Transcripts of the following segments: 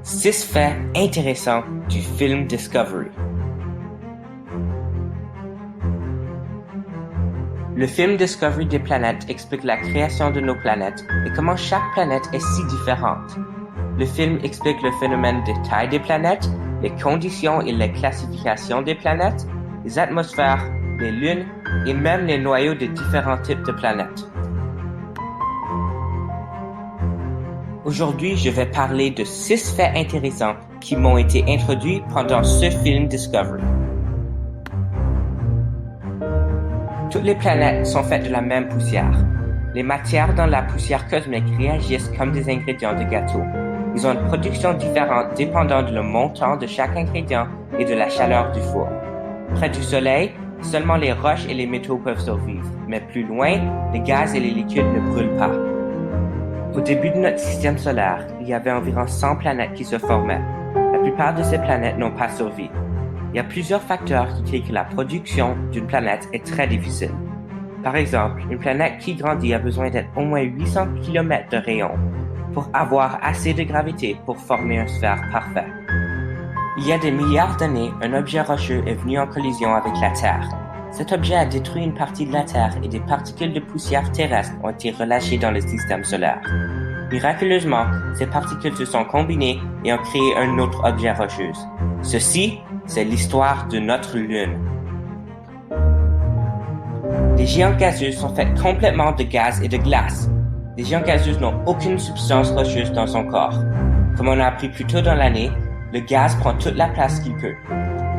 6 faits intéressants du film Discovery. Le film Discovery des planètes explique la création de nos planètes et comment chaque planète est si différente. Le film explique le phénomène de taille des planètes, les conditions et les classifications des planètes, les atmosphères, les lunes et même les noyaux de différents types de planètes. Aujourd'hui, je vais parler de 6 faits intéressants qui m'ont été introduits pendant ce film Discovery. Toutes les planètes sont faites de la même poussière. Les matières dans la poussière cosmique réagissent comme des ingrédients de gâteau. Ils ont une production différente dépendant du montant de chaque ingrédient et de la chaleur du four. Près du Soleil, seulement les roches et les métaux peuvent survivre, mais plus loin, les gaz et les liquides ne brûlent pas. Au début de notre système solaire, il y avait environ 100 planètes qui se formaient. La plupart de ces planètes n'ont pas survécu. Il y a plusieurs facteurs qui créent que la production d'une planète est très difficile. Par exemple, une planète qui grandit a besoin d'être au moins 800 km de rayon pour avoir assez de gravité pour former une sphère parfaite. Il y a des milliards d'années, un objet rocheux est venu en collision avec la Terre. Cet objet a détruit une partie de la Terre et des particules de poussière terrestre ont été relâchées dans le système solaire. Miraculeusement, ces particules se sont combinées et ont créé un autre objet rocheux. Ceci, c'est l'histoire de notre Lune. Les géants gazeux sont faits complètement de gaz et de glace. Les géants gazeux n'ont aucune substance rocheuse dans son corps. Comme on a appris plus tôt dans l'année, le gaz prend toute la place qu'il peut.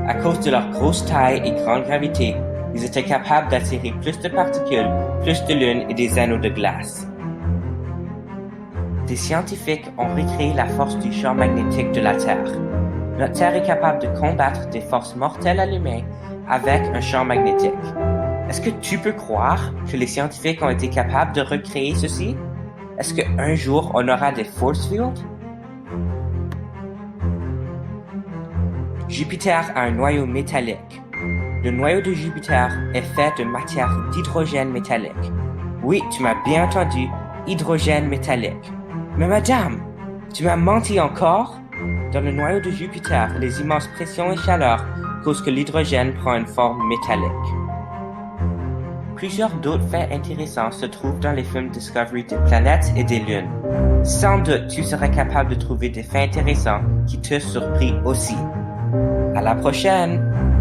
À cause de leur grosse taille et grande gravité, ils étaient capables d'attirer plus de particules, plus de lunes et des anneaux de glace. Des scientifiques ont recréé la force du champ magnétique de la Terre. Notre Terre est capable de combattre des forces mortelles à l'humain avec un champ magnétique. Est-ce que tu peux croire que les scientifiques ont été capables de recréer ceci? Est-ce qu'un jour on aura des force fields? Jupiter a un noyau métallique. Le noyau de Jupiter est fait de matière d'hydrogène métallique. Oui, tu m'as bien entendu, hydrogène métallique. Mais madame, tu m'as menti encore? Dans le noyau de Jupiter, les immenses pressions et chaleurs causent que l'hydrogène prend une forme métallique. Plusieurs d'autres faits intéressants se trouvent dans les films Discovery des planètes et des lunes. Sans doute, tu seras capable de trouver des faits intéressants qui te surprennent aussi. À la prochaine!